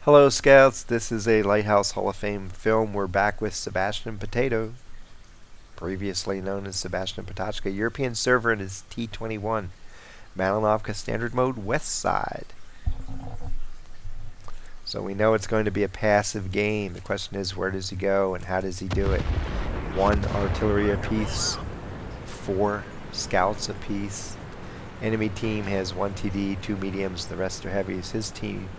Hello, Scouts. This is a Lighthouse Hall of Fame film. We're back with Sebastian Potato, previously known as Sebastian Potachka, European server in his T21, Malinovka Standard Mode West Side. So we know it's going to be a passive game. The question is, where does he go and how does he do it? 1 artillery apiece, 4 scouts apiece. Enemy team has 1 TD, 2 mediums, the rest are heavies. His team,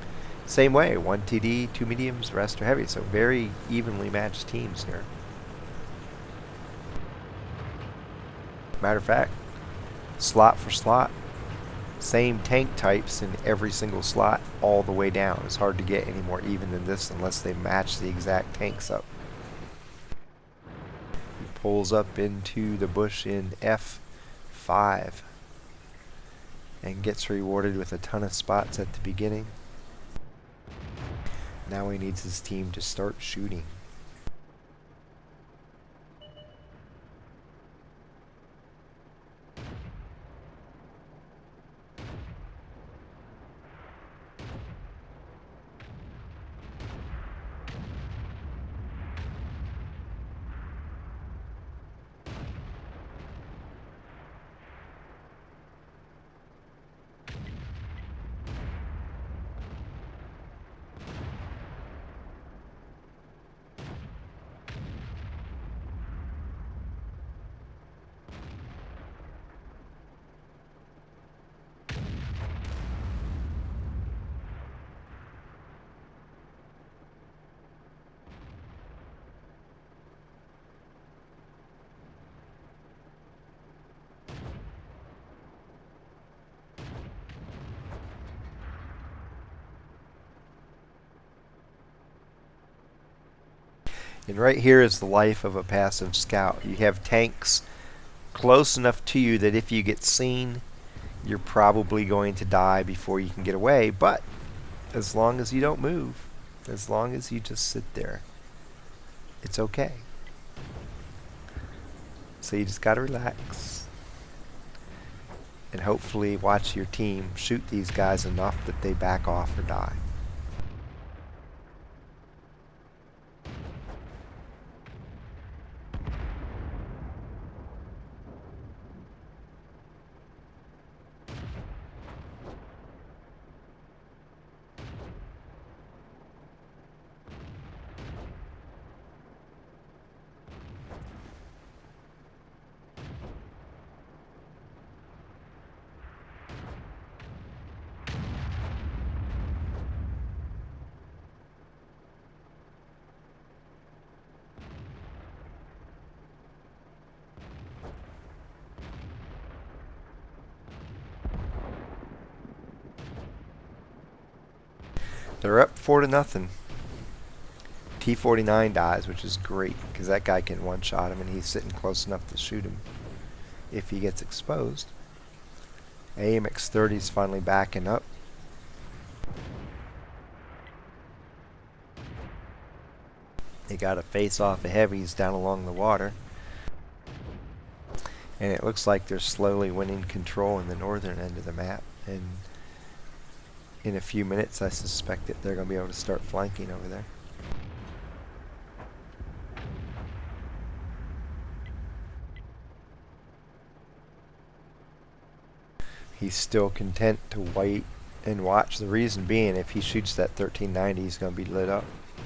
same way, 1 TD, 2 mediums, the rest are heavy. So very evenly matched teams here. Matter of fact, slot for slot, same tank types in every single slot all the way down. It's hard to get any more even than this unless they match the exact tanks up. He pulls up into the bush in F5 and gets rewarded with a ton of spots at the beginning. Now he needs his team to start shooting. And right here is the life of a passive scout. You have tanks close enough to you that if you get seen, you're probably going to die before you can get away. But as long as you don't move, as long as you just sit there, it's okay. So you just gotta relax and hopefully watch your team shoot these guys enough that they back off or die. They're up 4-0. T49 dies, which is great because that guy can one-shot him and he's sitting close enough to shoot him if he gets exposed. AMX-30 is finally backing up. They got a face-off of heavies down along the water. And it looks like they're slowly winning control in the northern end of the map. And in a few minutes, I suspect that they're going to be able to start flanking over there. He's still content to wait and watch. The reason being, if he shoots that 1390, he's going to be lit up.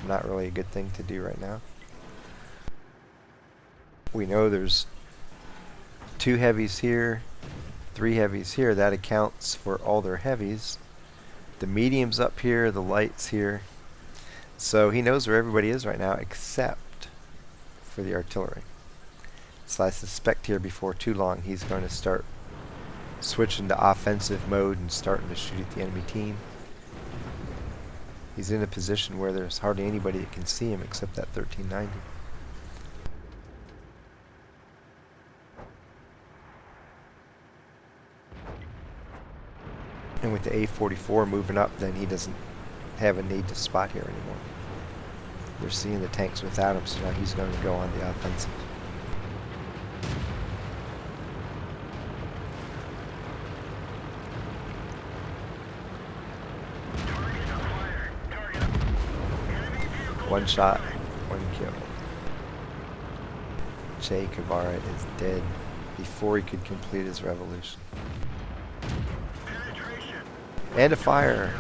Not really a good thing to do right now. We know there's 2 heavies here, 3 heavies here. That accounts for all their heavies. The medium's up here, the light's here. So he knows where everybody is right now except for the artillery. So I suspect here before too long he's going to start switching to offensive mode and starting to shoot at the enemy team. He's in a position where there's hardly anybody that can see him except that 1390. And with the A44 moving up, then he doesn't have a need to spot here anymore. They're seeing the tanks without him, so now he's going to go on the offensive. One shot, one kill. Che Guevara is dead before he could complete his revolution. And a fire.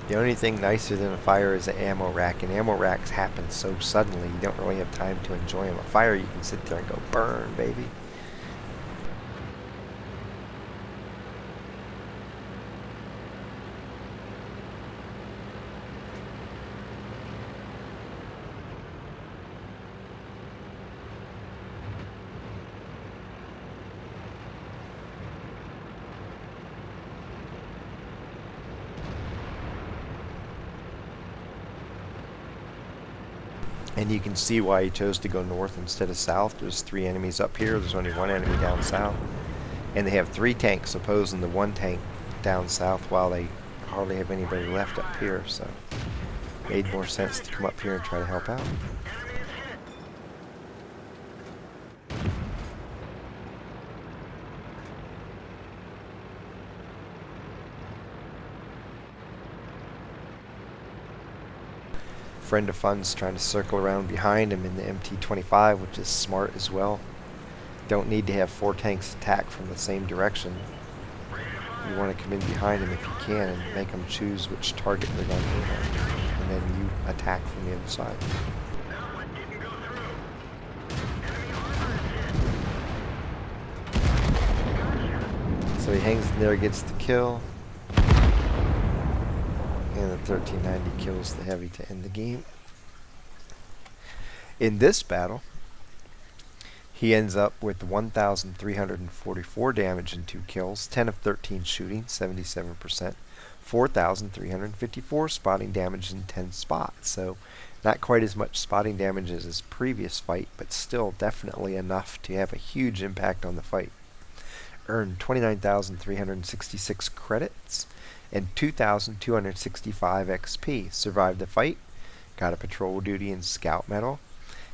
The only thing nicer than a fire is an ammo rack, and ammo racks happen so suddenly you don't really have time to enjoy them. A fire, you can sit there and go, burn, baby. And you can see why he chose to go north instead of south. There's 3 enemies up here. There's only 1 enemy down south. And they have 3 tanks opposing the 1 tank down south while they hardly have anybody left up here. So it made more sense to come up here and try to help out. Friend of Fun's trying to circle around behind him in the MT25, which is smart as well. Don't need to have 4 tanks attack from the same direction. You want to come in behind them if you can and make them choose which target they're going to aim on, and then you attack from the other side. So he hangs in there, gets the kill. And the 1390 kills the heavy to end the game. In this battle, he ends up with 1,344 damage and 2 kills, 10 of 13 shooting, 77%, 4,354 spotting damage and 10 spots. So not quite as much spotting damage as his previous fight, but still definitely enough to have a huge impact on the fight. Earned 29,366 credits and 2,265 XP. Survived the fight, got a patrol duty and scout medal,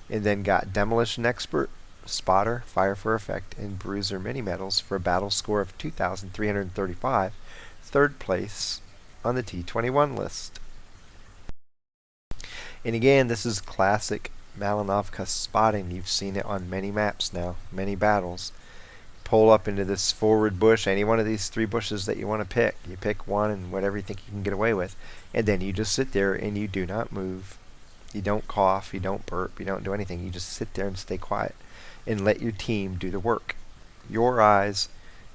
and then got demolition expert, spotter, fire for effect, and bruiser mini medals for a battle score of 2,335, 3rd place on the T21 list. And again, this is classic Malinovka spotting. You've seen it on many maps now, many battles. Pull up into this forward bush, any one of these 3 bushes that you want to pick. You pick one and whatever you think you can get away with. And then you just sit there and you do not move. You don't cough, you don't burp, you don't do anything. You just sit there and stay quiet and let your team do the work. Your eyes,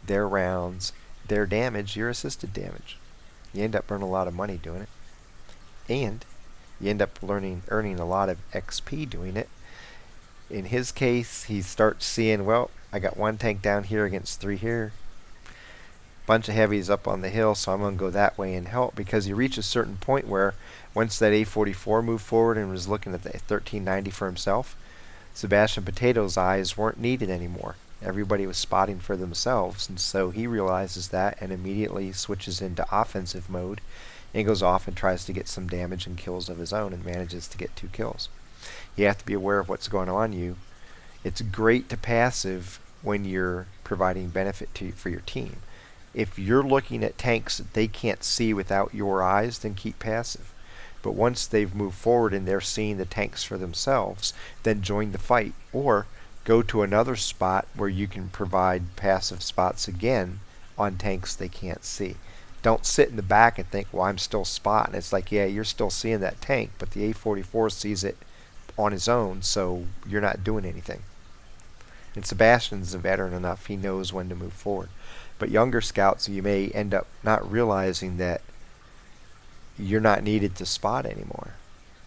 their rounds, their damage, your assisted damage. You end up earning a lot of money doing it. And you end up earning a lot of XP doing it. In his case, he starts seeing, well, I got 1 tank down here against 3 here. Bunch of heavies up on the hill, so I'm going to go that way and help, because you reach a certain point where once that A44 moved forward and was looking at the 1390 for himself, Sebastian Potato's eyes weren't needed anymore. Everybody was spotting for themselves, and so he realizes that and immediately switches into offensive mode and goes off and tries to get some damage and kills of his own and manages to get 2 kills. You have to be aware of what's going on you. It's great to passive when you're providing benefit for your team. If you're looking at tanks that they can't see without your eyes, then keep passive. But once they've moved forward and they're seeing the tanks for themselves, then join the fight. Or go to another spot where you can provide passive spots again on tanks they can't see. Don't sit in the back and think, well, I'm still spotting. It's like, yeah, you're still seeing that tank, but the A44 sees it on his own, so you're not doing anything. And Sebastian's a veteran enough, he knows when to move forward. But younger scouts, you may end up not realizing that you're not needed to spot anymore.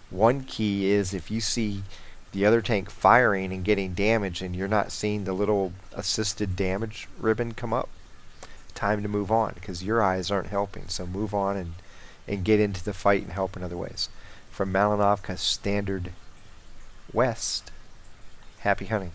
One key is if you see the other tank firing and getting damage and you're not seeing the little assisted damage ribbon come up, time to move on, because your eyes aren't helping. So move on and get into the fight and help in other ways. From Malinovka Standard West, happy hunting.